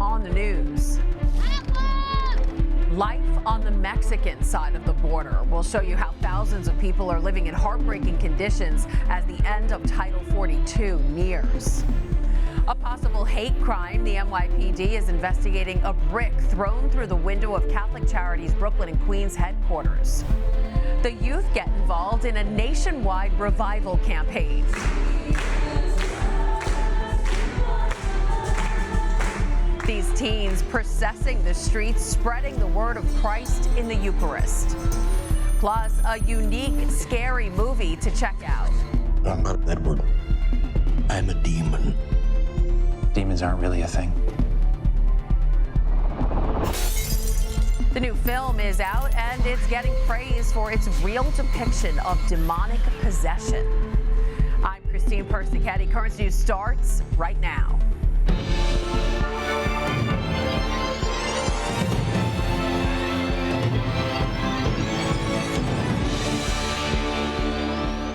on the news. Life on the Mexican side of the border. We'll show you how thousands of people are living in heartbreaking conditions as the end of Title 42 nears. A possible hate crime. The NYPD is investigating a brick thrown through the window of Catholic Charities' Brooklyn and Queens headquarters. The youth get involved in a nationwide revival campaign. These teens processing the streets, spreading the word of Christ in the Eucharist. Plus, a unique, scary movie to check out. I'm not Edward. I'm a demon. Demons aren't really a thing. The new film is out, and it's getting praise for its real depiction of demonic possession. I'm Christine Persichetti. Current News starts right now.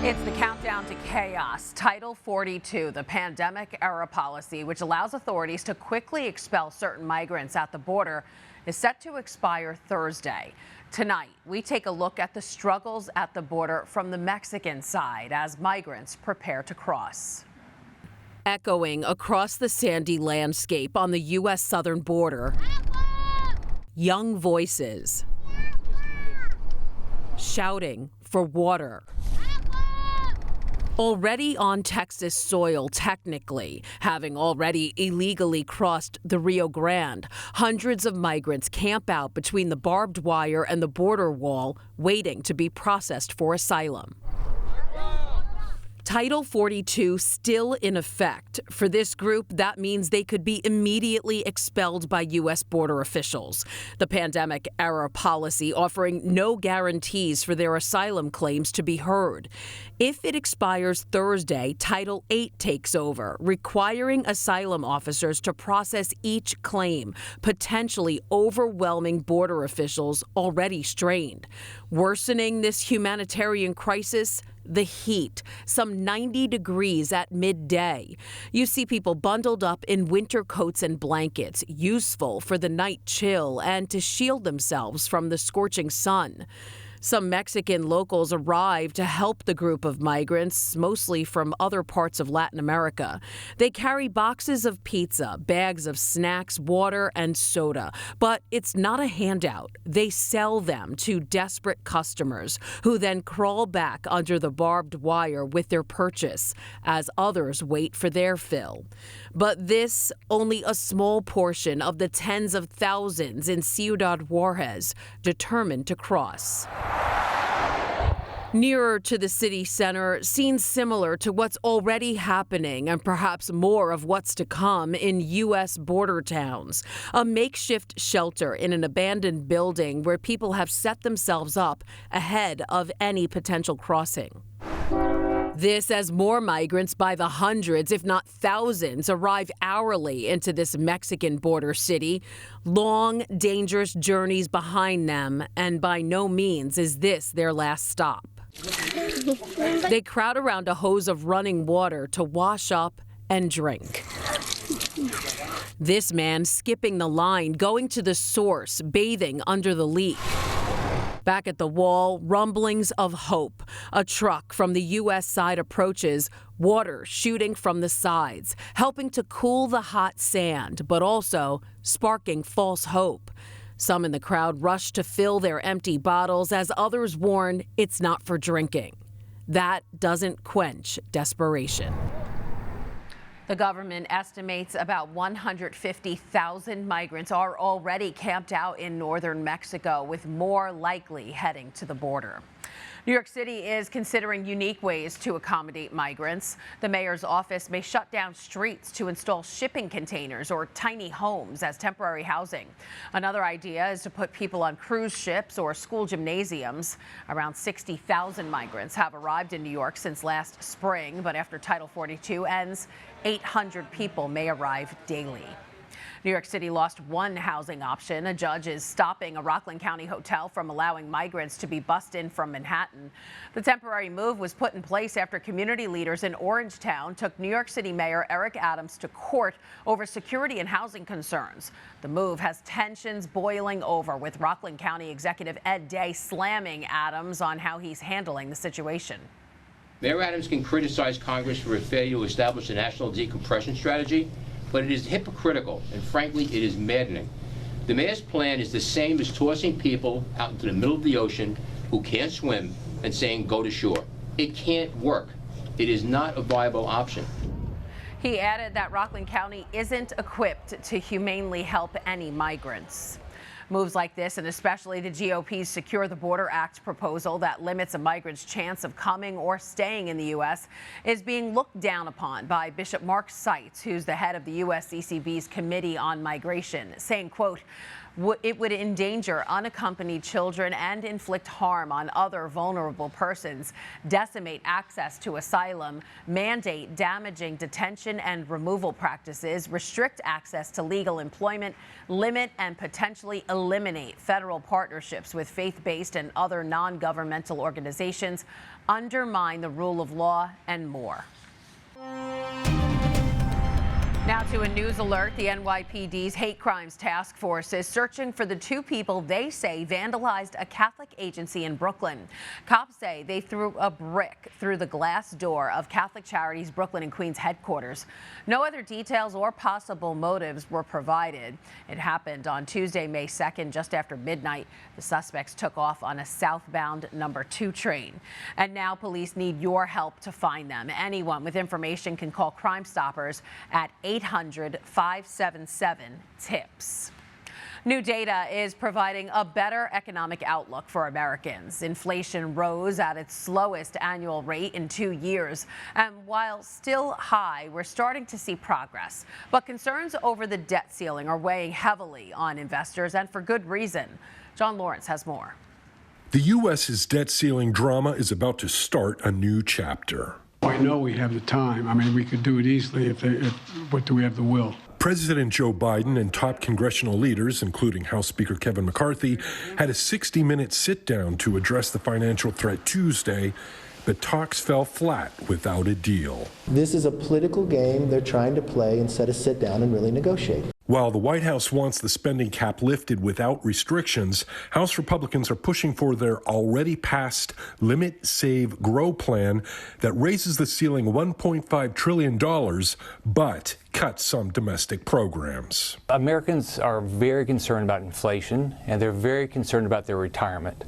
It's the countdown to chaos. Title 42, the pandemic-era policy, which allows authorities to quickly expel certain migrants at the border, is set to expire Thursday. Tonight, we take a look at the struggles at the border from the Mexican side as migrants prepare to cross. Echoing across the sandy landscape on the U.S. southern border, young voices shouting for water. Already on Texas soil, technically, having already illegally crossed the Rio Grande, hundreds of migrants camp out between the barbed wire and the border wall, waiting to be processed for asylum. Title 42 still in effect. For this group, that means they could be immediately expelled by U.S. border officials. The pandemic-era policy offering no guarantees for their asylum claims to be heard. If it expires Thursday, Title 8 takes over, requiring asylum officers to process each claim, potentially overwhelming border officials already strained. Worsening this humanitarian crisis, the heat, some 90 degrees at midday. You see people bundled up in winter coats and blankets, useful for the night chill and to shield themselves from the scorching sun. Some Mexican locals arrived to help the group of migrants, mostly from other parts of Latin America. They carry boxes of pizza, bags of snacks, water, and soda. But it's not a handout. They sell them to desperate customers who then crawl back under the barbed wire with their purchase as others wait for their fill. But this, only a small portion of the tens of thousands in Ciudad Juarez determined to cross. Nearer to the city center, scenes similar to what's already happening and perhaps more of what's to come in U.S. border towns. A makeshift shelter in an abandoned building where people have set themselves up ahead of any potential crossing. This as more migrants by the hundreds, if not thousands, arrive hourly into this Mexican border city. Long, dangerous journeys behind them, and by no means is this their last stop. They crowd around a hose of running water to wash up and drink. This man skipping the line, going to the source, bathing under the leak. Back at the wall, rumblings of hope. A truck from the U.S. side approaches, water shooting from the sides, helping to cool the hot sand, but also sparking false hope. Some in the crowd rush to fill their empty bottles as others warn it's not for drinking. That doesn't quench desperation. The government estimates about 150,000 migrants are already camped out in northern Mexico, with more likely heading to the border. New York City is considering unique ways to accommodate migrants. The mayor's office may shut down streets to install shipping containers or tiny homes as temporary housing. Another idea is to put people on cruise ships or school gymnasiums. Around 60,000 migrants have arrived in New York since last spring, but after Title 42 ends, 800 people may arrive daily. New York City lost one housing option. A judge is stopping a Rockland County hotel from allowing migrants to be bussed in from Manhattan. The temporary move was put in place after community leaders in Orangetown took New York City Mayor Eric Adams to court over security and housing concerns. The move has tensions boiling over, with Rockland County Executive Ed Day slamming Adams on how he's handling the situation. Mayor Adams can criticize Congress for a failure to establish a national decompression strategy, but it is hypocritical, and frankly, it is maddening. The mayor's plan is the same as tossing people out into the middle of the ocean who can't swim and saying go to shore. It can't work. It is not a viable option. He added that Rockland County isn't equipped to humanely help any migrants. Moves like this, and especially the GOP's Secure the Border Act proposal that limits a migrant's chance of coming or staying in the U.S., is being looked down upon by Bishop Mark Seitz, who's the head of the USCCB's Committee on Migration, saying, quote, "It would endanger unaccompanied children and inflict harm on other vulnerable persons, decimate access to asylum, mandate damaging detention and removal practices, restrict access to legal employment, limit and potentially eliminate federal partnerships with faith-based and other non-governmental organizations, undermine the rule of law, and more." Now to a news alert. The NYPD's Hate Crimes Task Force is searching for the two people they say vandalized a Catholic agency in Brooklyn. Cops say they threw a brick through the glass door of Catholic Charities' Brooklyn and Queens headquarters. No other details or possible motives were provided. It happened on Tuesday, May 2nd, just after midnight. The suspects took off on a southbound number 2 train. And now police need your help to find them. Anyone with information can call Crime Stoppers at 800-577-TIPS. New data is providing a better economic outlook for Americans. Inflation rose at its slowest annual rate in 2 years. And while still high, we're starting to see progress. But concerns over the debt ceiling are weighing heavily on investors, and for good reason. John Lawrence has more. The U.S.'s debt ceiling drama is about to start a new chapter. I know we have the time. I mean, we could do it easily but do we have the will? President Joe Biden and top congressional leaders, including House Speaker Kevin McCarthy, had a 60-minute sit-down to address the financial threat Tuesday, but talks fell flat without a deal. This is a political game they're trying to play instead of sit down and really negotiate. While the White House wants the spending cap lifted without restrictions, House Republicans are pushing for their already passed Limit, Save, Grow plan that raises the ceiling $1.5 trillion, but cuts some domestic programs. Americans are very concerned about inflation, and they're very concerned about their retirement.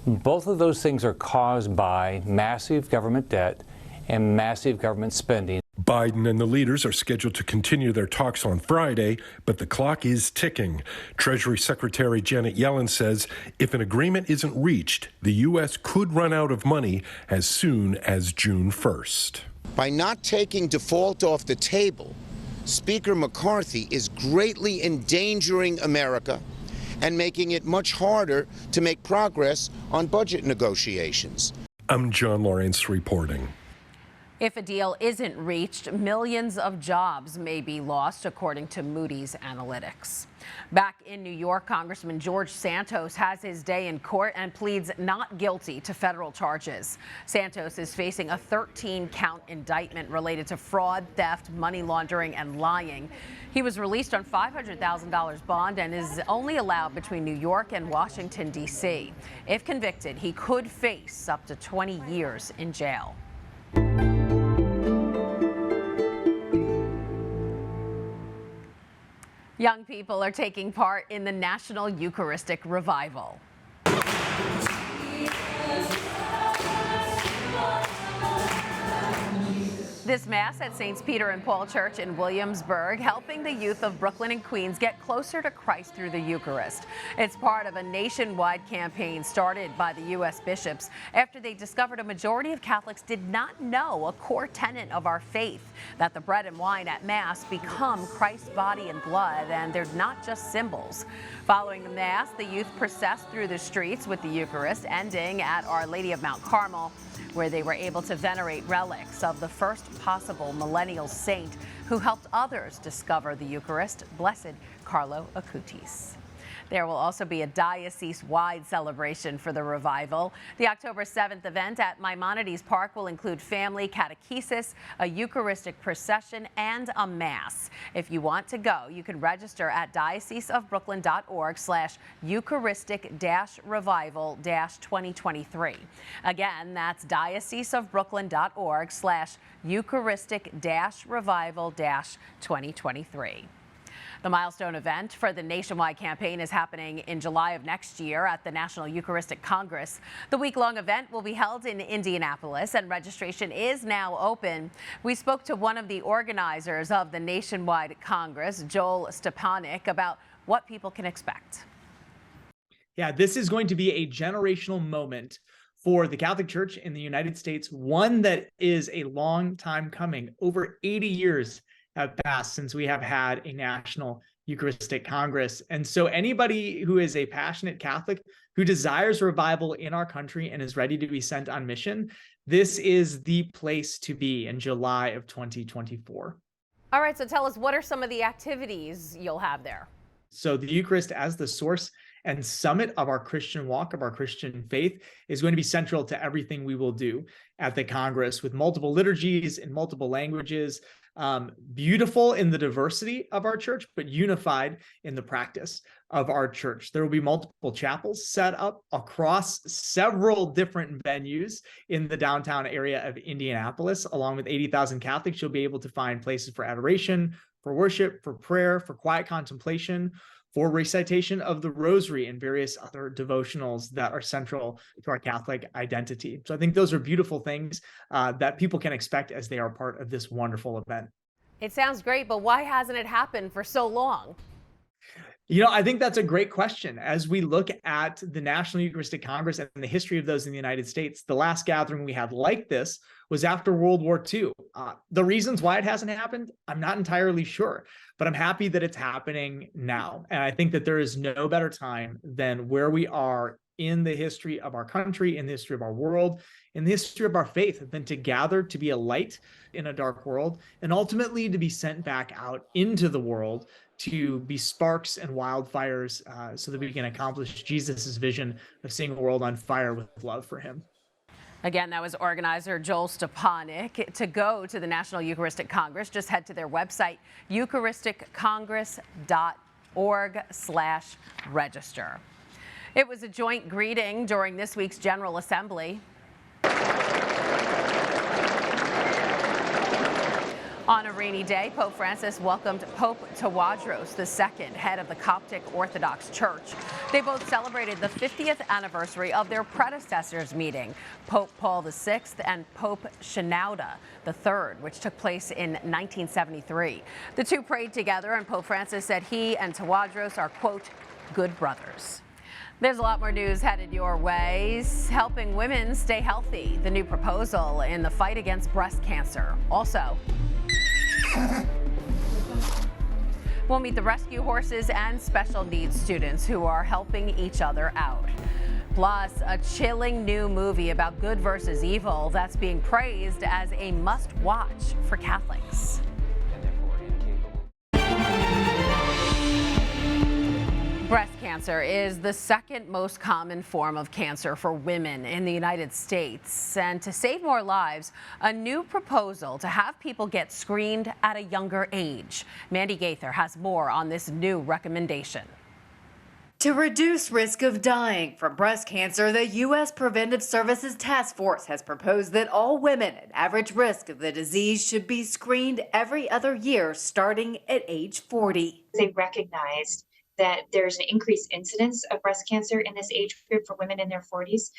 Both of those things are caused by massive government debt and massive government spending. Biden and the leaders are scheduled to continue their talks on Friday, but the clock is ticking. Treasury Secretary Janet Yellen says if an agreement isn't reached, the U.S. could run out of money as soon as June 1st. By not taking default off the table, Speaker McCarthy is greatly endangering America and making it much harder to make progress on budget negotiations. I'm John Lawrence reporting. If a deal isn't reached, millions of jobs may be lost, according to Moody's Analytics. Back in New York, Congressman George Santos has his day in court and pleads not guilty to federal charges. Santos is facing a 13-count indictment related to fraud, theft, money laundering, and lying. He was released on $500,000 bond and is only allowed between New York and Washington, D.C. If convicted, he could face up to 20 years in jail. Young people are taking part in the National Eucharistic Revival. This Mass at St. Peter and Paul Church in Williamsburg, helping the youth of Brooklyn and Queens get closer to Christ through the Eucharist. It's part of a nationwide campaign started by the U.S. bishops after they discovered a majority of Catholics did not know a core tenet of our faith, that the bread and wine at Mass become Christ's body and blood, and they're not just symbols. Following the Mass, the youth processed through the streets with the Eucharist, ending at Our Lady of Mount Carmel, where they were able to venerate relics of the first possible millennial saint who helped others discover the Eucharist, Blessed Carlo Acutis. There will also be a diocese-wide celebration for the revival. The October 7th event at Maimonides Park will include family catechesis, a Eucharistic procession, and a Mass. If you want to go, you can register at dioceseofbrooklyn.org/Eucharistic-revival-2023. Again, that's dioceseofbrooklyn.org/Eucharistic-revival-2023. The milestone event for the nationwide campaign is happening in July of next year at the National Eucharistic Congress. The week-long event will be held in Indianapolis, and registration is now open. We spoke to one of the organizers of the nationwide Congress, Joel Stepanek, about what people can expect. Yeah, this is going to be a generational moment for the Catholic Church in the United States, one that is a long time coming. Over 80 years have passed since we have had a National Eucharistic Congress. And so anybody who is a passionate Catholic who desires revival in our country and is ready to be sent on mission, this is the place to be in July of 2024. All right, so tell us, what are some of the activities you'll have there? So the Eucharist as the source and summit of our Christian walk, of our Christian faith, is going to be central to everything we will do at the Congress, with multiple liturgies in multiple languages, beautiful in the diversity of our church, but unified in the practice of our church. There will be multiple chapels set up across several different venues in the downtown area of Indianapolis. Along with 80,000 Catholics, you'll be able to find places for adoration, for worship, for prayer, for quiet contemplation, for recitation of the Rosary and various other devotionals that are central to our Catholic identity. So I think those are beautiful things that people can expect as they are part of this wonderful event. It sounds great, but why hasn't it happened for so long? You know, I think that's a great question. As we look at the National Eucharistic Congress and the history of those in the United States, the last gathering we had like this was after World War II. The reasons why it hasn't happened, I'm not entirely sure, but I'm happy that it's happening now. And I think that there is no better time than where we are in the history of our country, in the history of our world, in the history of our faith, than to gather to be a light in a dark world, and ultimately to be sent back out into the world to be sparks and wildfires so that we can accomplish Jesus's vision of seeing a world on fire with love for him. Again, that was organizer Joel Stepanek. To go to the National Eucharistic Congress, just head to their website, eucharisticcongress.org/register. It was a joint greeting during this week's General Assembly. On a rainy day, Pope Francis welcomed Pope Tawadros II, head of the Coptic Orthodox Church. They both celebrated the 50th anniversary of their predecessors' meeting, Pope Paul VI and Pope Shenouda III, which took place in 1973. The two prayed together, and Pope Francis said he and Tawadros are, quote, good brothers. There's a lot more news headed your way. Helping women stay healthy, the new proposal in the fight against breast cancer. Also, we'll meet the rescue horses and special needs students who are helping each other out. Plus, a chilling new movie about good versus evil that's being praised as a must-watch for Catholics. Breast cancer is the second most common form of cancer for women in the United States. And to save more lives, a new proposal to have people get screened at a younger age. Mandy Gaither has more on this new recommendation. To reduce risk of dying from breast cancer, the U.S. Preventive Services Task Force has proposed that all women at average risk of the disease should be screened every other year starting at age 40. They recognized that there's an increased incidence of breast cancer in this age group for women in their 40s,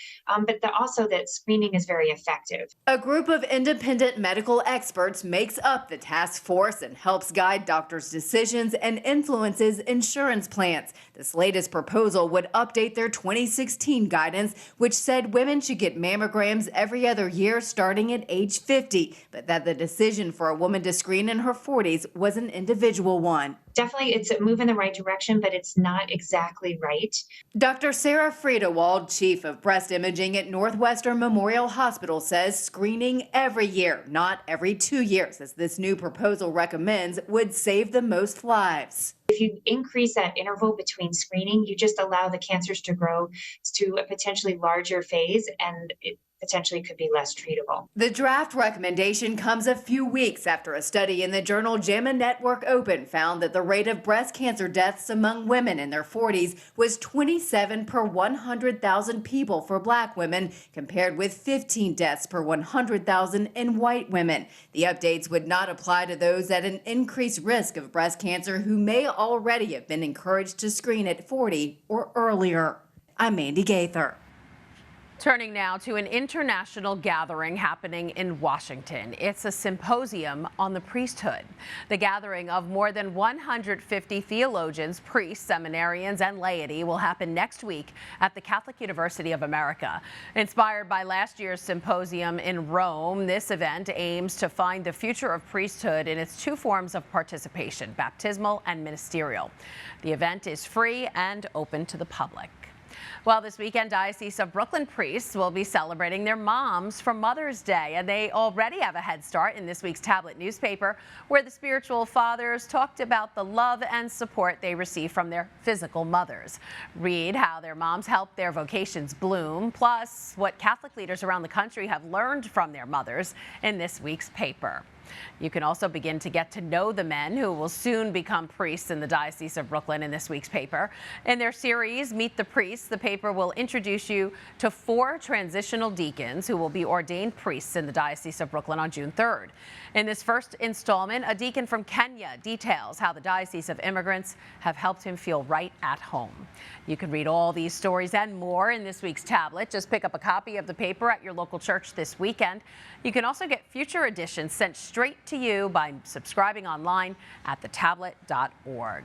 but also that screening is very effective. A group of independent medical experts makes up the task force and helps guide doctors' decisions and influences insurance plans. This latest proposal would update their 2016 guidance, which said women should get mammograms every other year starting at age 50, but that the decision for a woman to screen in her 40s was an individual one. definitely it's a move in the right direction, but it's not exactly right. Dr. Sarah Friedewald, chief of breast imaging at Northwestern Memorial Hospital, says screening every year, not every 2 years, as this new proposal recommends, would save the most lives. If you increase that interval between screening, you just allow the cancers to grow to a potentially larger phase, and it potentially could be less treatable. The draft recommendation comes a few weeks after a study in the journal JAMA Network Open found that the rate of breast cancer deaths among women in their 40s was 27 per 100,000 people for Black women, compared with 15 deaths per 100,000 in white women. The updates would not apply to those at an increased risk of breast cancer who may already have been encouraged to screen at 40 or earlier. I'm Mandy Gaither. Turning now to an international gathering happening in Washington. It's a symposium on the priesthood. The gathering of more than 150 theologians, priests, seminarians, and laity will happen next week at the Catholic University of America. Inspired by last year's symposium in Rome, this event aims to find the future of priesthood in its two forms of participation, baptismal and ministerial. The event is free and open to the public. Well, this weekend, Diocese of Brooklyn priests will be celebrating their moms for Mother's Day, and they already have a head start in this week's tablet newspaper, where the spiritual fathers talked about the love and support they receive from their physical mothers. Read how their moms help their vocations bloom, plus what Catholic leaders around the country have learned from their mothers in this week's paper. You can also begin to get to know the men who will soon become priests in the Diocese of Brooklyn in this week's paper. In their series, Meet the Priests, the paper will introduce you to 4 transitional deacons who will be ordained priests in the Diocese of Brooklyn on June 3rd. In this first installment, a deacon from Kenya details how the Diocese of Immigrants have helped him feel right at home. You can read all these stories and more in this week's tablet. Just pick up a copy of the paper at your local church this weekend. You can also get future editions sent straight to you by subscribing online at thetablet.org.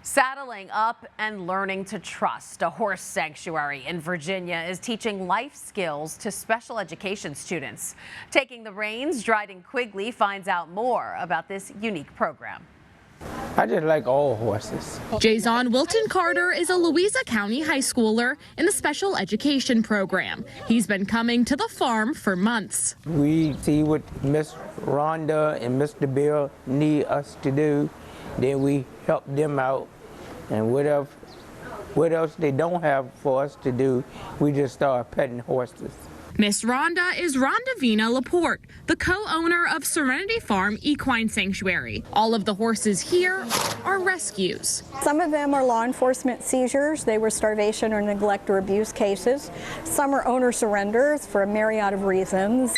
Saddling up and learning to trust. A horse sanctuary in Virginia is teaching life skills to special education students. Taking the reins, Dryden Quigley finds out more about this unique program. I just like all horses. Jason Wilton Carter is a Louisa County high schooler in the special education program. He's been coming to the farm for months. We see what Miss Rhonda and Mr. Bill need us to do. Then we help them out. And what else they don't have for us to do, we just start petting horses. Miss Rhonda is Rhonda Vina Laporte, the co-owner of Serenity Farm Equine Sanctuary. All of the horses here are rescues. Some of them are law enforcement seizures. They were starvation or neglect or abuse cases. Some are owner surrenders for a myriad of reasons.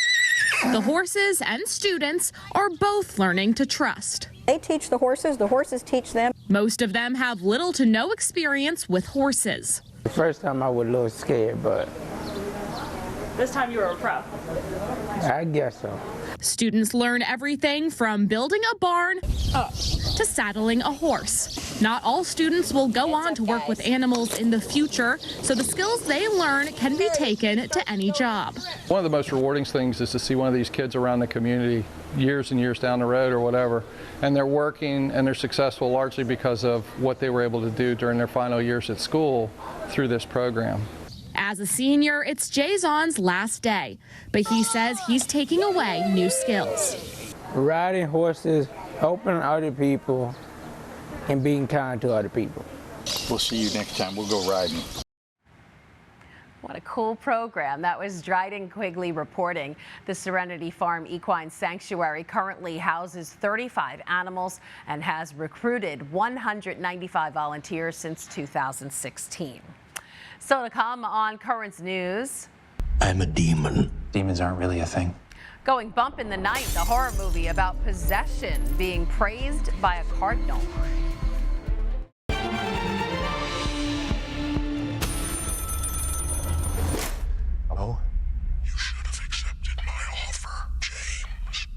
The horses and students are both learning to trust. They teach the horses teach them. Most of them have little to no experience with horses. The first time I was a little scared, but this time you were a pro. I guess so. Students learn everything from building a barn to saddling a horse. Not all students will go on to work with animals in the future, so the skills they learn can be taken to any job. One of the most rewarding things is to see one of these kids around the community years and years down the road or whatever, and they're working and they're successful largely because of what they were able to do during their final years at school through this program. As a senior, it's Jason's last day, but he says he's taking away new skills. Riding horses, helping other people, and being kind to other people. We'll see you next time. We'll go riding. What a cool program. That was Dryden Quigley reporting. The Serenity Farm Equine Sanctuary currently houses 35 animals and has recruited 195 volunteers since 2016. Still to come on Currents News. I'm a demon. Demons aren't really a thing. Going bump in the night, the horror movie about possession being praised by a cardinal. Oh, you should have accepted my offer, James.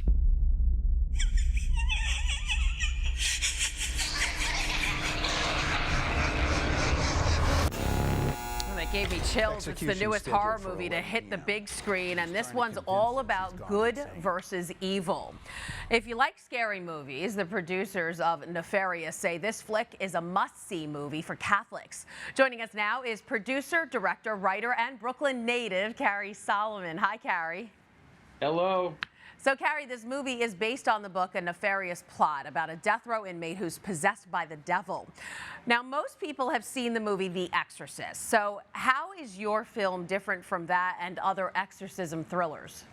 It gave me chills. It's the newest horror movie to hit the big screen, and this one's all about good versus evil. If you like scary movies, the producers of Nefarious say this flick is a must-see movie for Catholics. Joining us now is producer, director, writer, and Brooklyn native, Carrie Solomon. Hi, Carrie. Hello. So, Carrie, this movie is based on the book A Nefarious Plot about a death row inmate who's possessed by the devil. Now, most people have seen the movie The Exorcist. So how is your film different from that and other exorcism thrillers?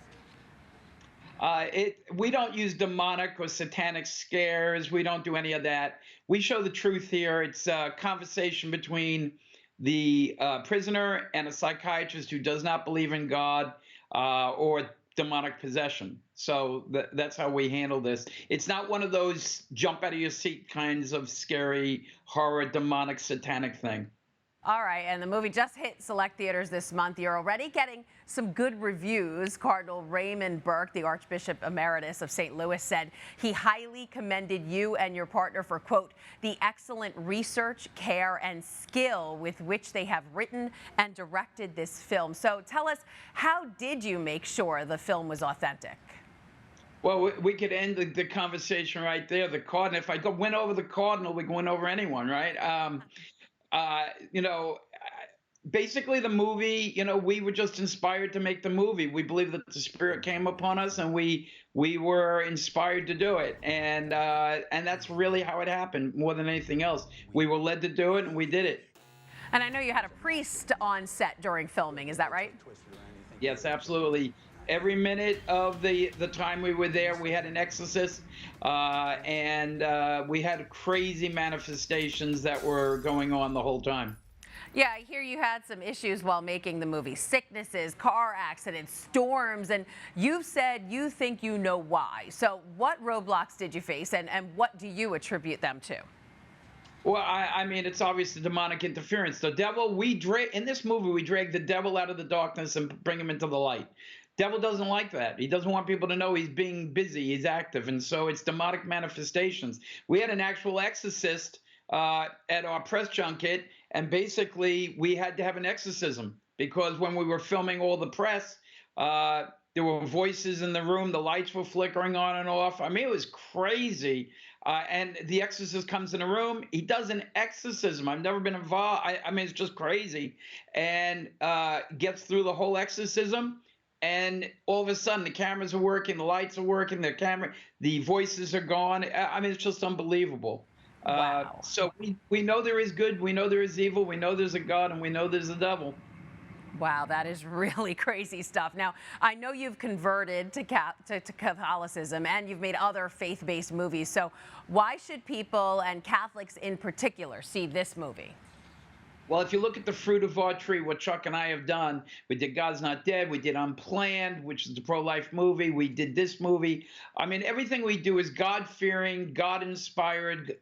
We don't use demonic or satanic scares. We don't do any of that. We show the truth here. It's a conversation between the prisoner and a psychiatrist who does not believe in God or demonic possession. So that's how we handle this. It's not one of those jump out of your seat kinds of scary horror, demonic, satanic thing. All right, and the movie just hit select theaters this month. You're already getting some good reviews. Cardinal Raymond Burke, the Archbishop Emeritus of St. Louis, said he highly commended you and your partner for, quote, the excellent research, care, and skill with which they have written and directed this film. So tell us, how did you make sure the film was authentic? Well, we could end the conversation right there. The Cardinal, if I went over the Cardinal, we went over anyone, right? Basically the movie, we were just inspired to make the movie. We believe that the Spirit came upon us and we were inspired to do it. And that's really how it happened more than anything else. We were led to do it and we did it. And I know you had a priest on set during filming, is that right? Yes, absolutely. Every minute of the time we were there, we had an exorcist, and we had crazy manifestations that were going on the whole time. Yeah, I hear you had some issues while making the movie. Sicknesses, car accidents, storms, and you've said you think you know why. So what roadblocks did you face, and what do you attribute them to? Well, I mean, it's obviously demonic interference. The devil, in this movie, we drag the devil out of the darkness and bring him into the light. Devil doesn't like that. He doesn't want people to know he's being busy, he's active, and so it's demonic manifestations. We had an actual exorcist at our press junket, and basically we had to have an exorcism because when we were filming all the press, there were voices in the room, the lights were flickering on and off. I mean, it was crazy. And the exorcist comes in the room. He does an exorcism. I've never been involved. I mean, it's just crazy. And gets through the whole exorcism. And all of a sudden, the cameras are working, the lights are working, the voices are gone. I mean, it's just unbelievable. Wow. So we know there is good, we know there is evil, we know there's a God, and we know there's a devil. Wow, that is really crazy stuff. Now, I know you've converted to Catholicism and you've made other faith-based movies. So why should people, and Catholics in particular, see this movie? Well, if you look at the fruit of our tree, what Chuck and I have done, we did God's Not Dead, we did Unplanned, which is the pro-life movie, we did this movie. I mean, everything we do is God-fearing, God-inspired,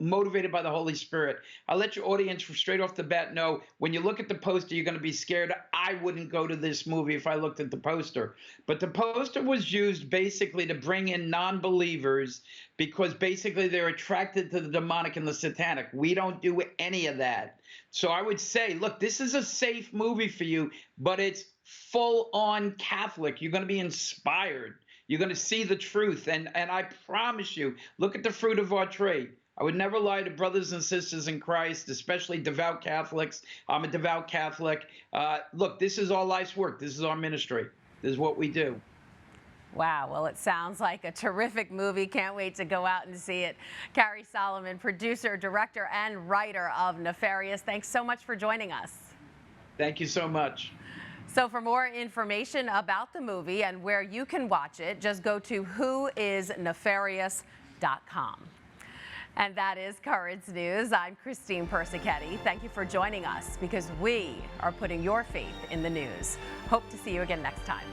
motivated by the Holy Spirit. I'll let your audience straight off the bat know, when you look at the poster, you're going to be scared. I wouldn't go to this movie if I looked at the poster. But the poster was used basically to bring in non-believers because basically they're attracted to the demonic and the satanic. We don't do any of that. So I would say, look, this is a safe movie for you, but it's full-on Catholic. You're going to be inspired. You're going to see the truth. And I promise you, look at the fruit of our tree. I would never lie to brothers and sisters in Christ, especially devout Catholics. I'm a devout Catholic. Look, this is our life's work. This is our ministry. This is what we do. Wow, well, it sounds like a terrific movie. Can't wait to go out and see it. Carrie Solomon, producer, director, and writer of Nefarious, thanks so much for joining us. Thank you so much. So for more information about the movie and where you can watch it, just go to whoisnefarious.com. And that is Currents News. I'm Christine Persichetti. Thank you for joining us because we are putting your faith in the news. Hope to see you again next time.